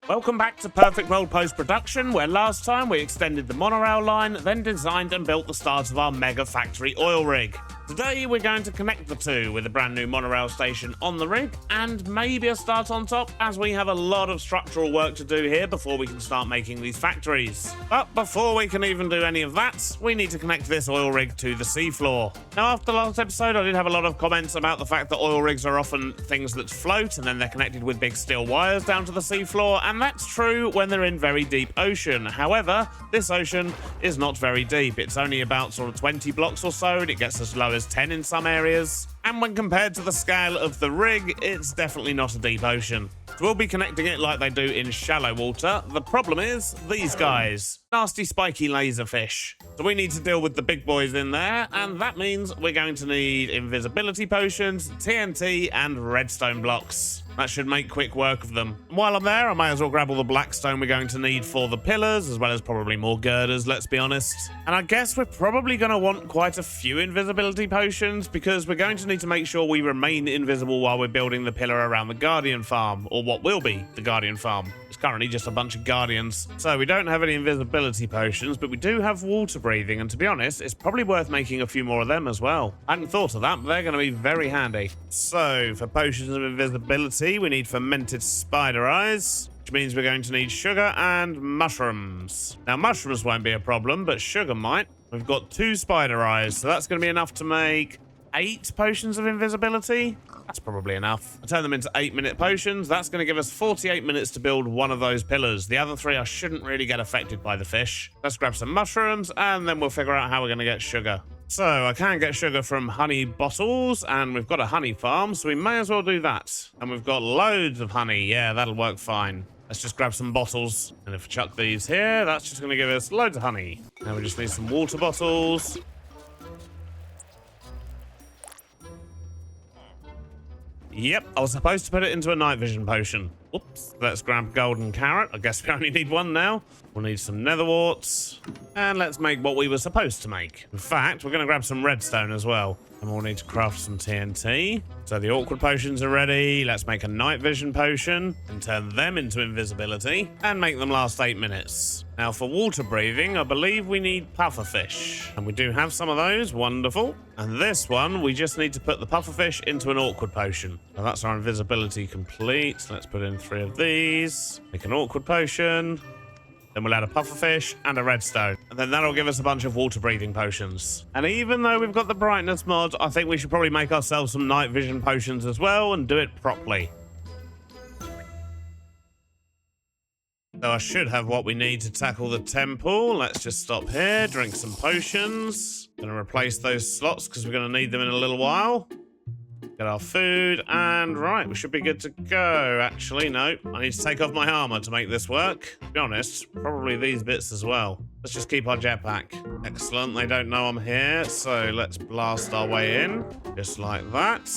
Welcome back to Perfect World Post-Production, where last time we extended the monorail line, then designed and built the start of our mega factory oil rig. Today we're going to connect the two with a brand new monorail station on the rig, and maybe a start on top, as we have a lot of structural work to do here before we can start making these factories. But before we can even do any of that, we need to connect this oil rig to the seafloor. Now, after last episode, I did have a lot of comments about the fact that oil rigs are often things that float, and then they're connected with big steel wires down to the seafloor, and that's true when they're in very deep ocean. However, this ocean is not very deep. It's only about sort of 20 blocks or so, and it gets as low as 10 in some areas. And when compared to the scale of the rig, it's definitely not a deep ocean. So we'll be connecting it like they do in shallow water. The problem is these guys. Nasty spiky laserfish. So we need to deal with the big boys in there, and that means we're going to need invisibility potions, TNT, and redstone blocks. That should make quick work of them. And while I'm there, I may as well grab all the black stone we're going to need for the pillars, as well as probably more girders, let's be honest. And I guess we're probably going to want quite a few invisibility potions, because we're going to need to make sure we remain invisible while we're building the pillar around the Guardian farm, or what will be the Guardian farm. It's currently just a bunch of Guardians. So we don't have any invisibility potions, but we do have water breathing, and to be honest, it's probably worth making a few more of them as well. I hadn't thought of that, but they're going to be very handy. So for potions of invisibility, we need fermented spider eyes, which means we're going to need sugar and mushrooms. Now, mushrooms won't be a problem, but sugar might. We've got 2 spider eyes, so that's going to be enough to make 8 potions of invisibility. That's probably enough. I turn them into 8-minute potions. That's going to give us 48 minutes to build one of those pillars. The other 3 I shouldn't really get affected by the fish. Let's grab some mushrooms, and then we'll figure out how we're going to get sugar. So I can get sugar from honey bottles, and we've got a honey farm, so we may as well do that. And we've got loads of honey. Yeah, that'll work fine. Let's just grab some bottles, and if we chuck these here, that's just going to give us loads of honey. Now we just need some water bottles. Yep, I was supposed to put it into a night vision potion. Whoops. Let's grab golden carrot. I guess we only need 1 now. We'll need some nether warts. And let's make what we were supposed to make. In fact, we're going to grab some redstone as well. And we'll need to craft some TNT. So the awkward potions are ready. Let's make a night vision potion and turn them into invisibility and make them last 8 minutes. Now for water breathing, I believe we need pufferfish. And we do have some of those. Wonderful. And this one, we just need to put the pufferfish into an awkward potion. Now that's our invisibility complete. Let's put in 3 of these. Make an awkward potion. Then we'll add a pufferfish and a redstone. And then that'll give us a bunch of water breathing potions. And even though we've got the brightness mod, I think we should probably make ourselves some night vision potions as well and do it properly. So I should have what we need to tackle the temple. Let's just stop here, drink some potions. Gonna replace those slots because we're gonna need them in a little while. Get our food, and right, we should be good to go. Actually, no, I need to take off my armor to make this work. To be honest, probably these bits as well. Let's just keep our jetpack. Excellent, they don't know I'm here, so let's blast our way in. Just like that.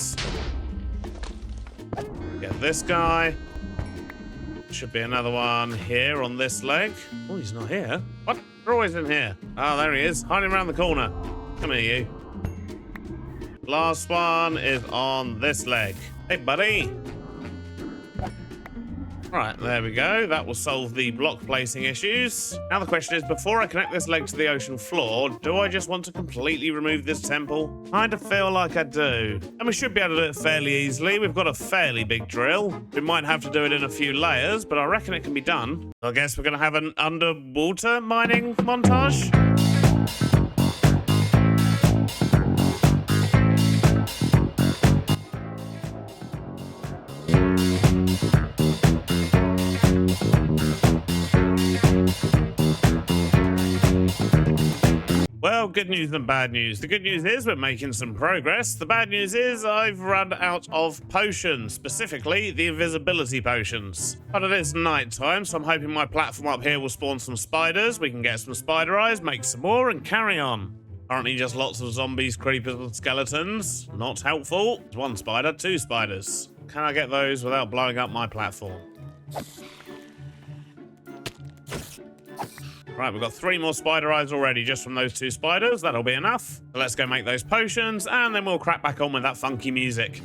Get this guy. Should be another one here on this leg. Oh, he's not here. What? They're always in here. Oh, there he is, hiding around the corner. Come here, you. Last one is on this leg. Hey, buddy. Right, there we go. That will solve the block placing issues. Now the question is, before I connect this leg to the ocean floor, do I just want to completely remove this temple? Kind of feel like I do. And we should be able to do it fairly easily. We've got a fairly big drill. We might have to do it in a few layers, but I reckon it can be done. I guess we're going to have an underwater mining montage. Well, good news and bad news. The good news is we're making some progress. The bad news is I've run out of potions, specifically the invisibility potions. But it is night time, so I'm hoping my platform up here will spawn some spiders. We can get some spider eyes, make some more, and carry on. Currently just lots of zombies, creepers, and skeletons. Not helpful. 1 spider, 2 spiders. Can I get those without blowing up my platform? Right, we've got 3 more spider eyes already just from those 2 spiders. That'll be enough. So let's go make those potions, and then we'll crack back on with that funky music.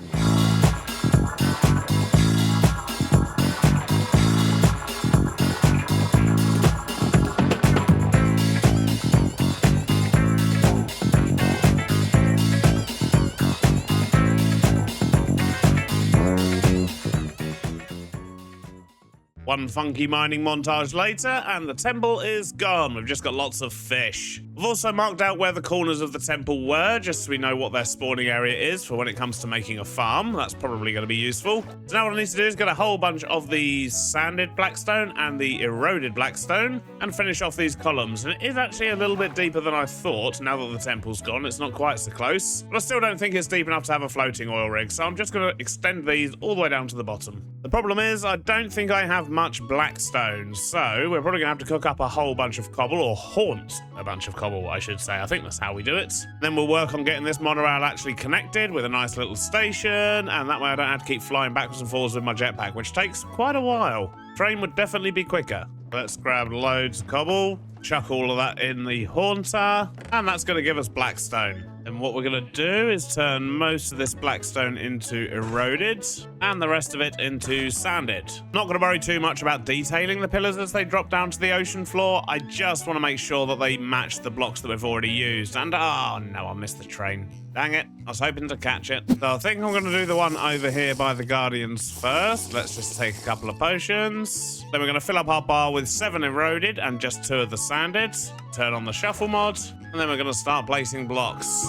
One funky mining montage later, and the temple is gone. We've just got lots of fish. We've also marked out where the corners of the temple were, just so we know what their spawning area is for when it comes to making a farm. That's probably going to be useful. So now what I need to do is get a whole bunch of the sanded blackstone and the eroded blackstone and finish off these columns. And it is actually a little bit deeper than I thought. Now that the temple's gone, it's not quite so close. But I still don't think it's deep enough to have a floating oil rig, so I'm just going to extend these all the way down to the bottom. The problem is I don't think I have much blackstone, so we're probably going to have to cook up a whole bunch of cobble, or haunt a bunch of cobble, I should say. I think that's how we do it. Then we'll work on getting this monorail actually connected with a nice little station, and that way I don't have to keep flying backwards and forwards with my jetpack, which takes quite a while. Train would definitely be quicker. Let's grab loads of cobble, chuck all of that in the haunter, and that's going to give us blackstone. And what we're going to do is turn most of this blackstone into eroded and the rest of it into sanded. Not going to worry too much about detailing the pillars as they drop down to the ocean floor. I just want to make sure that they match the blocks that we've already used. And oh no, I missed the train. Dang it, I was hoping to catch it. So I think I'm going to do the one over here by the Guardians first. Let's just take a couple of potions. Then we're going to fill up our bar with 7 eroded and just 2 of the sanded. Turn on the shuffle mod. And then we're going to start placing blocks.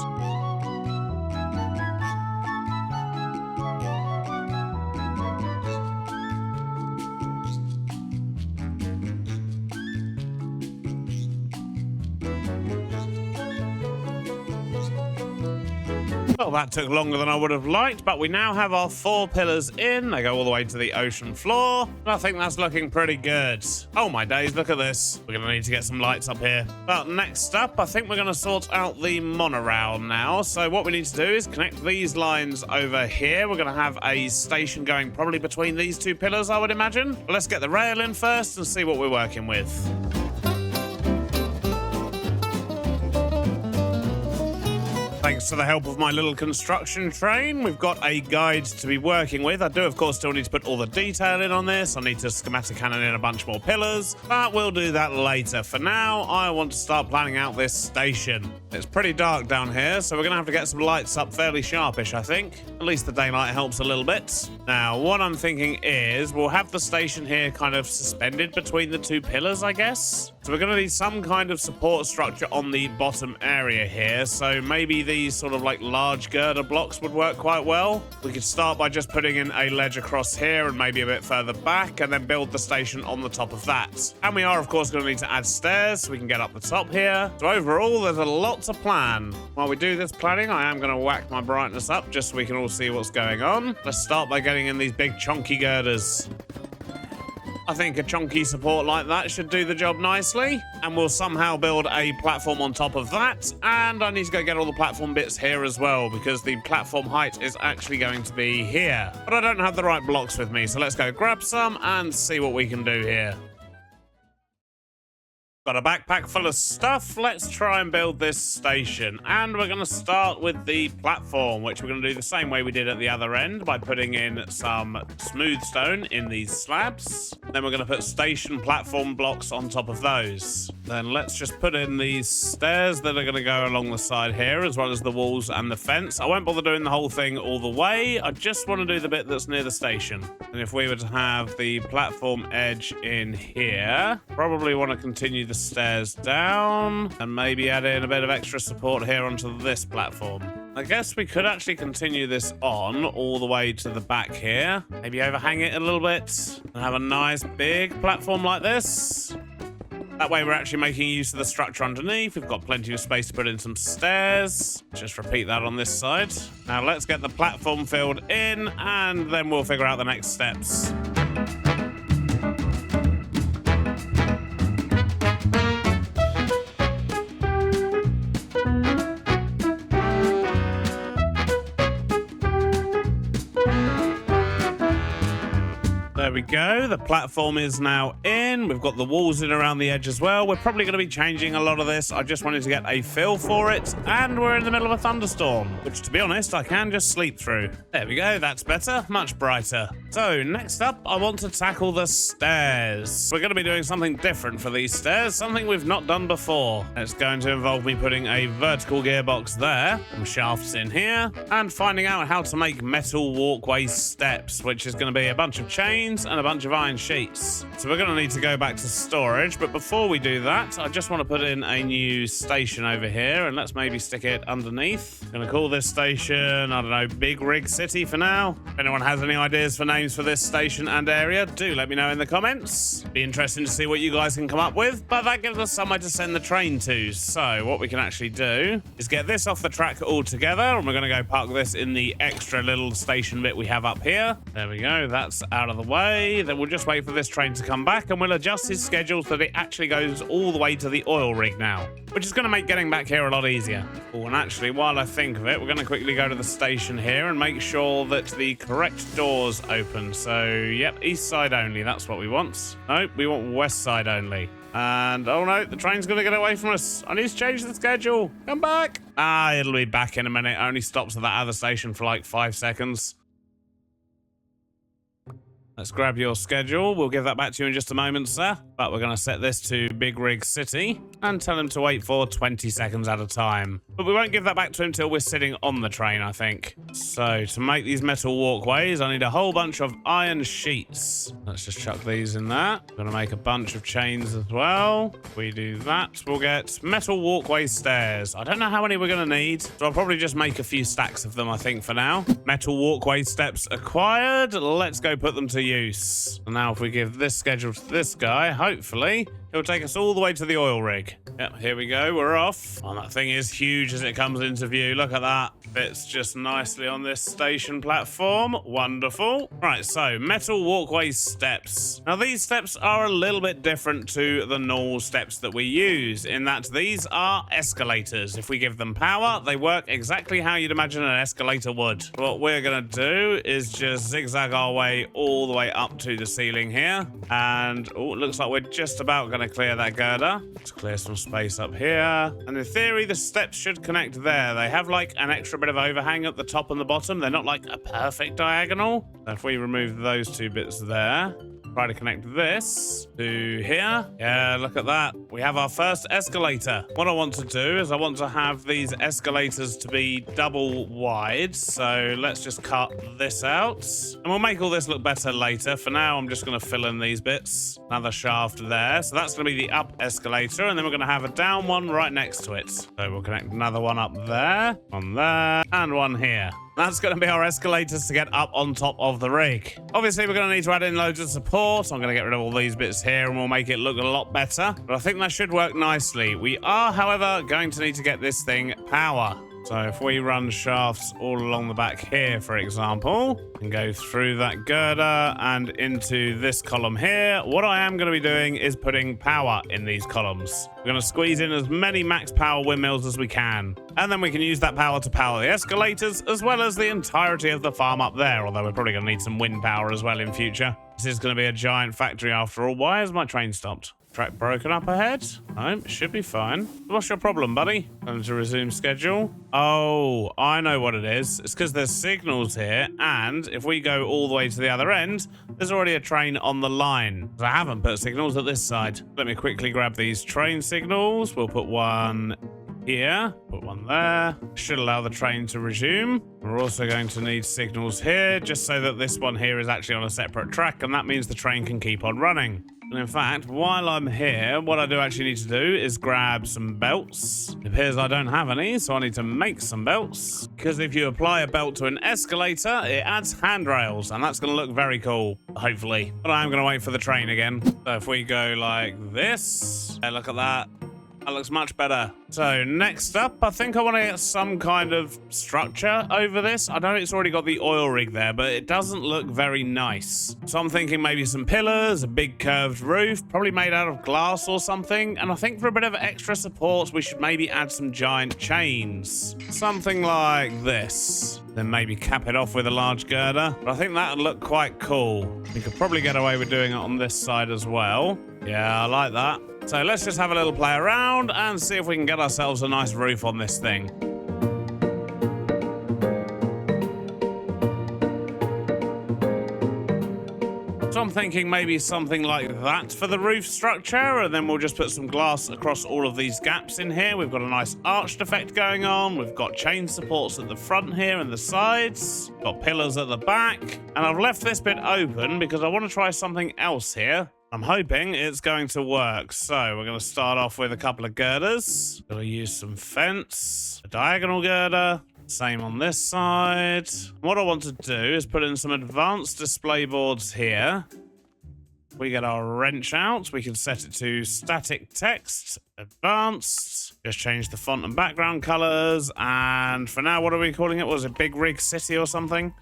Well, that took longer than I would have liked, but we now have our 4 pillars in. They go all the way to the ocean floor, and I think that's looking pretty good. Oh my days, look at this. We're going to need to get some lights up here. But next up, I think we're going to sort out the monorail now. So what we need to do is connect these lines over here. We're going to have a station going probably between these 2 pillars, I would imagine. But let's get the rail in first and see what we're working with. Thanks to the help of my little construction train, we've got a guide to be working with. I do, of course, still need to put all the detail in on this. I need to schematic cannon in a bunch more pillars, but we'll do that later. For now, I want to start planning out this station. It's pretty dark down here, so we're going to have to get some lights up fairly sharpish, I think. At least the daylight helps a little bit. Now, what I'm thinking is we'll have the station here kind of suspended between the 2 pillars, I guess. So we're going to need some kind of support structure on the bottom area here, so maybe these sort of like large girder blocks would work quite well. We could start by just putting in a ledge across here and maybe a bit further back, and then build the station on the top of that. And we are, of course, going to need to add stairs so we can get up the top here. So overall, there's a lot to plan. While we do this planning, I am going to whack my brightness up just so we can all see what's going on. Let's start by getting in these big chunky girders. I think a chunky support like that should do the job nicely. And we'll somehow build a platform on top of that. And I need to go get all the platform bits here as well, because the platform height is actually going to be here. But I don't have the right blocks with me, so let's go grab some and see what we can do here. Got a backpack full of stuff. Let's try and build this station. And we're going to start with the platform, which we're going to do the same way we did at the other end by putting in some smooth stone in these slabs. Then we're going to put station platform blocks on top of those. Then let's just put in these stairs that are going to go along the side here, as well as the walls and the fence. I won't bother doing the whole thing all the way. I just want to do the bit that's near the station. And if we were to have the platform edge in here, probably want to continue the stairs down and maybe add in a bit of extra support here onto this platform. I guess we could actually continue this on all the way to the back here. Maybe overhang it a little bit and have a nice big platform like this. That way we're actually making use of the structure underneath. We've got plenty of space to put in some stairs. Just repeat that on this side. Now let's get the platform filled in and then we'll figure out the next steps. There we go. The platform is now in. We've got the walls in around the edge as well. We're probably going to be changing a lot of this. I just wanted to get a feel for it. And we're in the middle of a thunderstorm, which, to be honest, I can just sleep through. There we go. That's better. Much brighter. So next up, I want to tackle the stairs. We're going to be doing something different for these stairs, something we've not done before. It's going to involve me putting a vertical gearbox there, some shafts in here, and finding out how to make metal walkway steps, which is going to be a bunch of chains and a bunch of iron sheets. So we're going to need to go back to storage, but before we do that, I just want to put in a new station over here, and let's maybe stick it underneath. Going to call this station, I don't know, Big Rig City for now. If anyone has any ideas for names for this station and area, do let me know in the comments. Be interesting to see what you guys can come up with, but that gives us somewhere to send the train to. So what we can actually do is get this off the track altogether, and we're going to go park this in the extra little station bit we have up here. There we go, that's out of the way. Then we'll just wait for this train to come back, and we'll adjust his schedule so that it actually goes all the way to the oil rig now, which is going to make getting back here a lot easier. Oh, and actually, while I think of it, we're going to quickly go to the station here and make sure that the correct doors open. So, yep, east side only, that's what we want. Nope, we want west side only. And, oh no, the train's going to get away from us. I need to change the schedule. Come back. Ah, it'll be back in a minute. It only stops at that other station for like 5 seconds. Let's grab your schedule. We'll give that back to you in just a moment, sir. But we're going to set this to Big Rig City and tell him to wait for 20 seconds at a time. But we won't give that back to him until we're sitting on the train, I think. So to make these metal walkways, I need a whole bunch of iron sheets. Let's just chuck these in there. I'm going to make a bunch of chains as well. If we do that, we'll get metal walkway stairs. I don't know how many we're going to need, so I'll probably just make a few stacks of them, I think, for now. Metal walkway steps acquired. Let's go put them to use. And now if we give this schedule to this guy, hopefully it'll take us all the way to the oil rig. Yep, here we go, we're off. Oh, that thing is huge as it comes into view. Look at that. Fits just nicely on this station platform. Wonderful. Right, so metal walkway steps. Now these steps are a little bit different to the normal steps that we use, in that these are escalators. If we give them power, they work exactly how you'd imagine an escalator would. What we're gonna do is just zigzag our way all the way up to the ceiling here. And, oh, it looks like we're just about gonna clear that girder. Let's clear some space up here. And in theory, the steps should connect there. They have like an extra bit of overhang at the top and the bottom. They're not like a perfect diagonal. So if we remove those two bits there, try to connect this to here. Yeah, look at that. We have our first escalator. What I want to do is I want to have these escalators to be double wide. So let's just cut this out. And we'll make all this look better later. For now, I'm just going to fill in these bits. Another shaft there. So that's going to be the up escalator. And then we're going to have a down one right next to it. So we'll connect another one up there, one there, and one here. That's going to be our escalators to get up on top of the rig. Obviously, we're going to need to add in loads of support. I'm going to get rid of all these bits here and we'll make it look a lot better. But I think that should work nicely. We are, however, going to need to get this thing power. So if we run shafts all along the back here, for example, and go through that girder and into this column here, what I am going to be doing is putting power in these columns. We're going to squeeze in as many max power windmills as we can. And then we can use that power to power the escalators, as well as the entirety of the farm up there, although we're probably going to need some wind power as well in future. This is going to be a giant factory after all. Why has my train stopped? Track broken up ahead? No, should be fine. What's your problem, buddy? Time to resume schedule. Oh, I know what it is. It's because there's signals here, and if we go all the way to the other end, there's already a train on the line. I haven't put signals at this side. Let me quickly grab these train signals. We'll put one here, put one there. Should allow the train to resume. We're also going to need signals here, just so that this one here is actually on a separate track, and that means the train can keep on running. And in fact, while I'm here, what I do actually need to do is grab some belts. It appears I don't have any, so I need to make some belts. Because if you apply a belt to an escalator, it adds handrails, and that's going to look very cool, hopefully. But I am going to wait for the train again. So if we go like this, hey, look at that. That looks much better. So next up, I think I want to get some kind of structure over this. I know it's already got the oil rig there, but it doesn't look very nice. So I'm thinking maybe some pillars, a big curved roof, probably made out of glass or something. And I think for a bit of extra support, we should maybe add some giant chains. Something like this. Then maybe cap it off with a large girder. But I think that would look quite cool. We could probably get away with doing it on this side as well. Yeah, I like that. So let's just have a little play around and see if we can get ourselves a nice roof on this thing. So I'm thinking maybe something like that for the roof structure, and then we'll just put some glass across all of these gaps in here. We've got a nice arched effect going on. We've got chain supports at the front here and the sides. Got pillars at the back. And I've left this bit open because I want to try something else here. I'm hoping it's going to work. So we're going to start off with a couple of girders. Going to use some fence, a diagonal girder. Same on this side. What I want to do is put in some advanced display boards here. We get our wrench out. We can set it to static text, advanced. Just change the font and background colors. And for now, what are we calling it? Was it Big Rig City or something?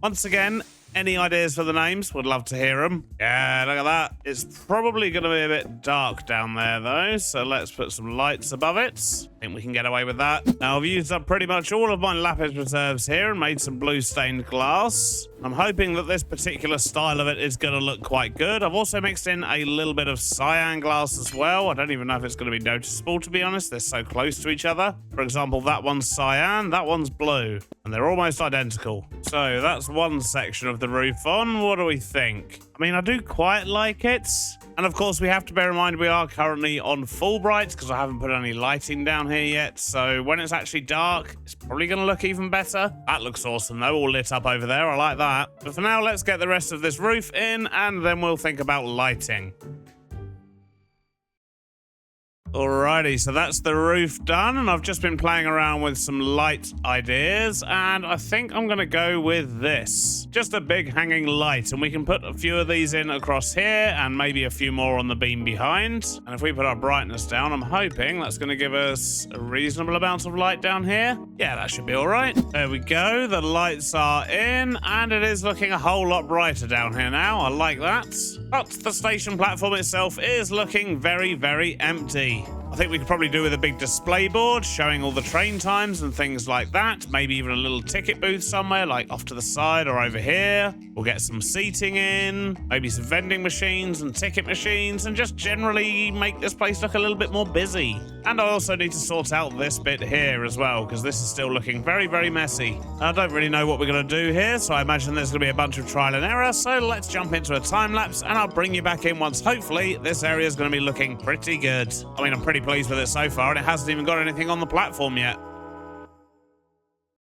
Once again, any ideas for the names? Would love to hear them. Yeah, look at that. It's probably going to be a bit dark down there, though. So let's put some lights above it. I think we can get away with that. Now, I've used up pretty much all of my lapis reserves here and made some blue stained glass. I'm hoping that this particular style of it is going to look quite good. I've also mixed in a little bit of cyan glass as well. I don't even know if it's going to be noticeable, to be honest. They're so close to each other. For example, that one's cyan, that one's blue, and they're almost identical. So that's one section of the roof on. What do we think? I mean, I do quite like it. And of course, we have to bear in mind we are currently on full bright because I haven't put any lighting down here yet. So when it's actually dark, it's probably going to look even better. That looks awesome though, all lit up over there. I like that. But for now, let's get the rest of this roof in and then we'll think about lighting. Alrighty, so that's the roof done, and I've just been playing around with some light ideas, and I think I'm going to go with this. Just a big hanging light, and we can put a few of these in across here, and maybe a few more on the beam behind. And if we put our brightness down, I'm hoping that's going to give us a reasonable amount of light down here. Yeah, that should be alright. There we go, the lights are in, and it is looking a whole lot brighter down here now. I like that. But the station platform itself is looking very, very empty. I think we could probably do with a big display board showing all the train times and things like that. Maybe even a little ticket booth somewhere, like off to the side or over here. We'll get some seating in, maybe some vending machines and ticket machines, and just generally make this place look a little bit more busy. And I also need to sort out this bit here as well, because this is still looking very, very messy. I don't really know what we're going to do here, so I imagine there's going to be a bunch of trial and error. So let's jump into a time lapse, and I'll bring you back in once hopefully this area is going to be looking pretty good. I mean, I'm pretty pleased with it so far, and it hasn't even got anything on the platform yet.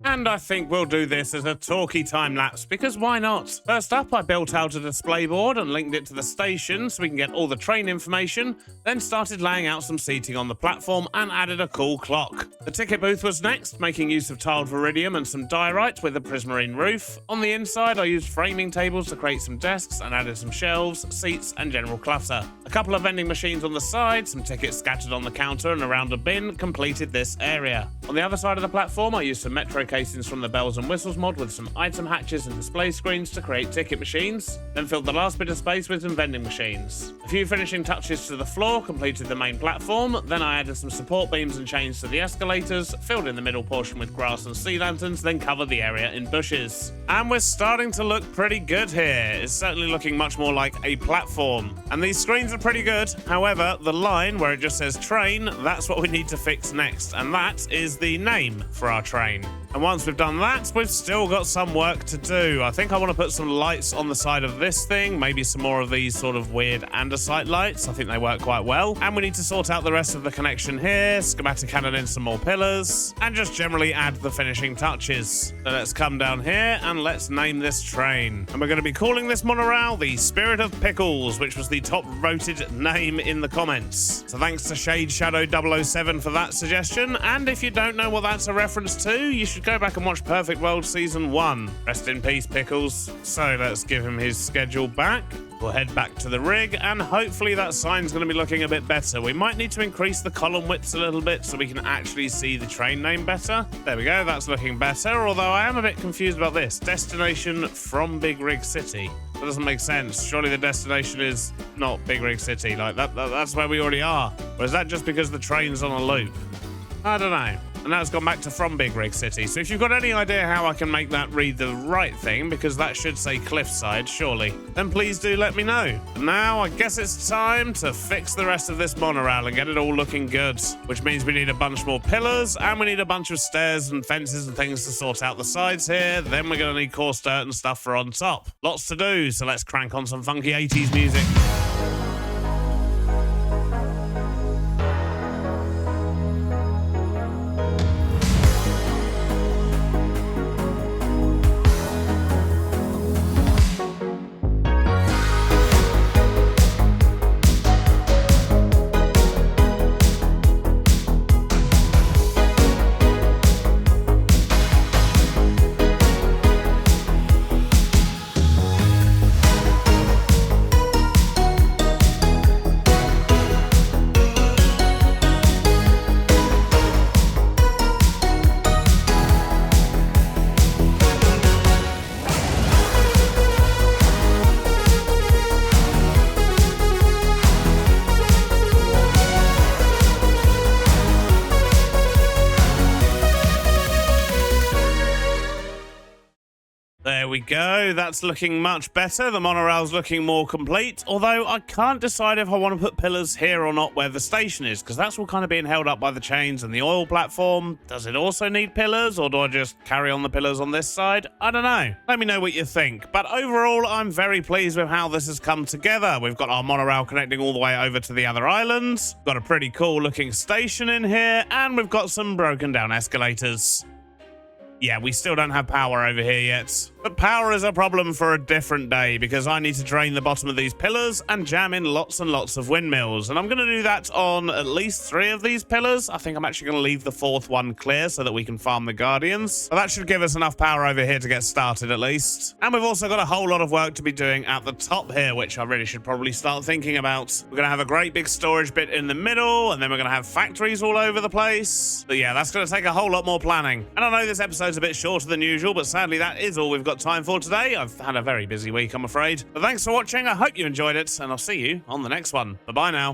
And I think we'll do this as a talkie time-lapse, because why not? First up, I built out a display board and linked it to the station so we can get all the train information, then started laying out some seating on the platform and added a cool clock. The ticket booth was next, making use of tiled viridium and some diorite with a prismarine roof. On the inside, I used framing tables to create some desks and added some shelves, seats, and general clutter. A couple of vending machines on the side, some tickets scattered on the counter and around a bin completed this area. On the other side of the platform, I used some metro casings from the bells and whistles mod with some item hatches and display screens to create ticket machines, then filled the last bit of space with some vending machines. A few finishing touches to the floor completed the main platform, then I added some support beams and chains to the escalators, filled in the middle portion with grass and sea lanterns, then covered the area in bushes. And we're starting to look pretty good here. It's certainly looking much more like a platform. And these screens are pretty good. However, the line where it just says train, that's what we need to fix next, and that is the name for our train. And once we've done that, we've still got some work to do. I think I want to put some lights on the side of this thing, maybe some more of these sort of weird andesite lights. I think they work quite well. And we need to sort out the rest of the connection here, schematic add in some more pillars, and just generally add the finishing touches. So let's come down here and let's name this train. And we're going to be calling this monorail the Spirit of Pickles, which was the top voted name in the comments. So thanks to Shade Shadow 007 for that suggestion. And if you don't know what that's a reference to, you should go back and watch Perfect World Season 1. Rest in peace, Pickles. So let's give him his schedule back. We'll head back to the rig, and hopefully that sign's going to be looking a bit better. We might need to increase the column widths a little bit so we can actually see the train name better. There we go, that's looking better, although I am a bit confused about this. Destination from Big Rig City. That doesn't make sense. Surely the destination is not Big Rig City. Like, that's where we already are. Or is that just because the train's on a loop? I don't know. And now it's gone back to from Big Rig City. So if you've got any idea how I can make that read the right thing, because that should say Cliffside, surely, then please do let me know. And now I guess it's time to fix the rest of this monorail and get it all looking good, which means we need a bunch more pillars and we need a bunch of stairs and fences and things to sort out the sides here. Then we're going to need coarse dirt and stuff for on top. Lots to do, so let's crank on some funky 80s music. There we go, that's looking much better. The monorail's looking more complete, although I can't decide if I want to put pillars here or not where the station is, because that's all kind of being held up by the chains and the oil platform. Does it also need pillars, or do I just carry on the pillars on this side? I don't know. Let me know what you think. But overall, I'm very pleased with how this has come together. We've got our monorail connecting all the way over to the other islands. Got a pretty cool looking station in here, and we've got some broken down escalators. Yeah, we still don't have power over here yet. But power is a problem for a different day, because I need to drain the bottom of these pillars and jam in lots and lots of windmills. And I'm going to do that on at least 3 of these pillars. I think I'm actually going to leave the 4th one clear so that we can farm the Guardians. But that should give us enough power over here to get started at least. And we've also got a whole lot of work to be doing at the top here, which I really should probably start thinking about. We're going to have a great big storage bit in the middle, and then we're going to have factories all over the place. But yeah, that's going to take a whole lot more planning. And I know this episode's a bit shorter than usual, but sadly that is all we've got time for today. I've had a very busy week, I'm afraid. But thanks for watching. I hope you enjoyed it, and I'll see you on the next one. Bye-bye now.